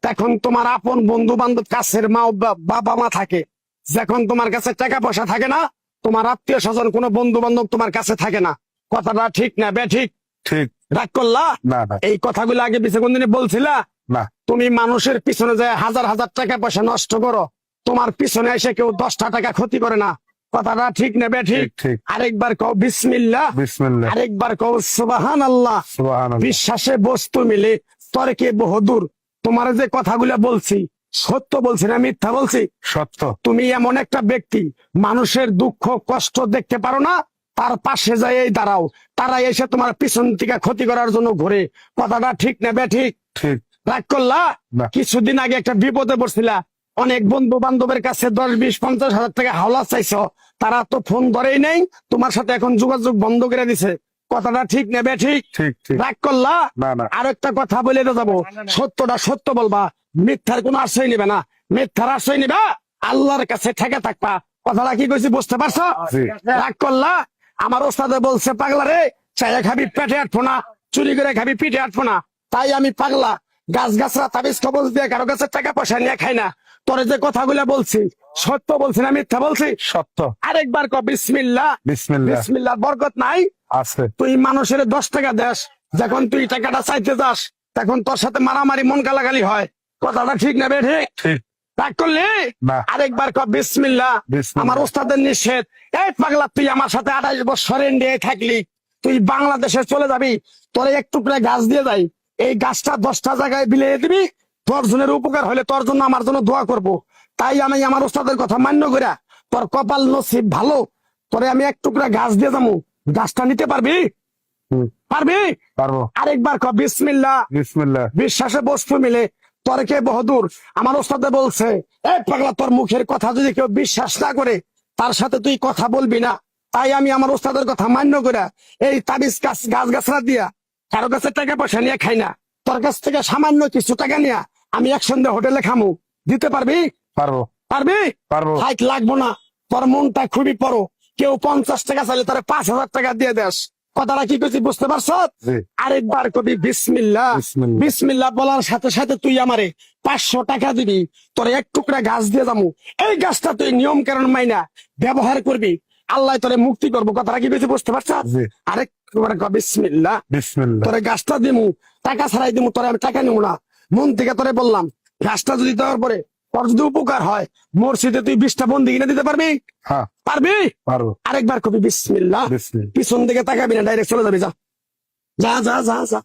তখন তোমার আপন বন্ধু বান্ধব কাছের মা বাবা মা থাকে, যখন তোমার কাছে টাকা পয়সা থাকে না, তোমার আত্মীয় স্বজন কোনো বন্ধু বান্ধব তোমার কাছে থাকে না। কথাটা ঠিক না বে ঠিক? ঠিক। রাগ করলা? না না এই কথাগুলো আগে পিছে কোনদিন বলছিলা? না। তুমি মানুষের পিছনে যায় হাজার হাজার টাকা পয়সা নষ্ট করো, তোমার পিছনে এসে কেউ 10টা টাকা ক্ষতি করে না। কথাটা ঠিক না বে ঠিক? ঠিক। আরেকবার কও বিসমিল্লাহ, বিসমিল্লাহ। আরেকবার কও সুবহানাল্লাহ। সুবহানাল্লাহ। বিশ্বাসে বস্তু মিলে তর্কে বহুদূর। তোমার যে কথাগুলো বলছি সত্য বলছি না মিথ্যা বলছি? সত্য। তুমি এমন একটা ব্যক্তি, মানুষের দুঃখ কষ্ট দেখতে পারো না, তার পাশে যাই দাঁড়াও, তারা এসে তোমার পিছন থেকে ক্ষতি করার জন্য ঘুরে। কথাটা ঠিক না বে ঠিক? ঠিক। রাগ করলা? না। কিছুদিন আগে একটা বিপদে পড়ছিলা, অনেক বন্ধু বান্ধবের কাছে 10, 20, 50 হাজার টাকা হাওলা চাইছো, তারা তো ফোন ধরেই নেই, তোমার সাথে এখন যোগাযোগ বন্ধ করে দিছে। কথাটা ঠিক না বে ঠিক? ঠিক। ঠিক। রাগ করলা? না না। আর একটা কথা বলে যাবো, সত্যটা সত্য বলবা, মিথ্যার কোনো আশ্রয় নিবে না। মিথ্যার আশ্রয় নিবা, আল্লাহর কাছে ঠেকে থাকবা। কথাটা কি কইছি বুঝতে পারছো? জি। রাগ করলা? আমার ওস্তাদে বলছে পাগলা রে, চাইয়া খাবি পেটে আটবো না, চুরি করে খাবি পিঠে আটবো না। তাই আমি পাগলা, গাছ গাছরা তাবিজ কবজ দিয়ে কারো কাছে টাকা পয়সা নিয়ে খাই না। তোরে যে কথাগুলা বলছি সত্য বলছি না মিথ্যা বলছি? সত্য। আরেকবার ক বিসমিল্লাহ। বিসমিল্লাহ। বিসমিল্লাহ বরকত নাই? আছে। তুই মানুষের 10 টাকা দেস, যখন তুই টাকাটা চাইতে যাস তখন তোর সাথে মারামারি মন গালাগালি হয়। কথাটা ঠিক না বে ঠিক? ঠিক। রাগ করলি? না। আরেকবার ক বিসমিল্লাহ। বিসমিল্লাহ। আমার ওস্তাদের নিষেধ। এই পাগলা, তুই আমার সাথে 28 বছর ইন্ডিয়ায় থাকলি, তুই বাংলাদেশে চলে যাবি, তোরে এক টুকরা গাছ দিয়ে যাই, এই গাছটা 10টা জায়গায় বিলিয়ে দিবি, তোর জনের উপকার হলে তোর জন্য আমার জন্য দোয়া করব। তাই আমি আমার ওস্তাদের কথা মান্য করা, তোর কপাল নসিব ভালো, তোরে আমি এক টুকরা গাছ দিয়ে যাবো, গাছটা নিতে পারবি? হুম। পারবি? পারবো। আরেকবার ক বিসমিল্লাহ। বিসমিল্লাহ। বিশ্বাসে বস্তু মিলে তর্কে বহুদূর। আমার ওস্তাদে বলছে, এই পাগলা, তোর মুখের কথা যদি কেউ বিশ্বাস না করে তার সাথে তুই কথা বলবি না। তাই আমি আমার ওস্তাদের কথা মান্য করে এই তাবিজ গাছ গাছরা দিয়া কারো কাছে টাকা পয়সা নিয়ে খাই না। তোর কাছ থেকে সামান্য কিছু টাকা নিয়ে আমি একসঙ্গে হোটেলে খামু, দিতে পারবি? পারবো। পারবি? পারবো। হাইট লাগবো না, তোর মনটা খুবই বড়, কেউ 50 টাকা চাইলে তার 5,000 টাকা দিয়ে দেস। কথাটা কি করছি বুঝতে পারছ? জি। আরেকবার কবি বিসমিল্লাহ। বিসমিল্লাহ। বিসমিল্লাহ বলার সাথে সাথে তুই আমারে 500 টাকা দিবি, তোর এক টুকরা গাছ দিয়ে যাবো, এই গাছটা তুই নিয়ম কারণ মাইনা ব্যবহার করবি, আল্লাহ তোরে মুক্তি করবো। কথাটা কি বেশি বুঝতে পারছ? জি। আরেকবার বিসমিল্লাহ। বিসমিল্লাহ। তোরে গাছটা দিমু, টাকা ছাড়াই দিমু, তোরে আমি টাকা নিবো না, মন থেকে তোরে বললাম। গাছটা যদি দেওয়ার পরে তোর যদি উপকার হয়, মসজিদে তুই 20টা বন্দি কিনে দিতে পারবি? হ্যাঁ পারবি? পারবো। আরেকবার কবি বিসমিল্লাহ। বিসমিল্লাহ। পিছন দিকে তাকাবি না, ডাইরেক্ট চলে যাবি, যা যা যা যা যা।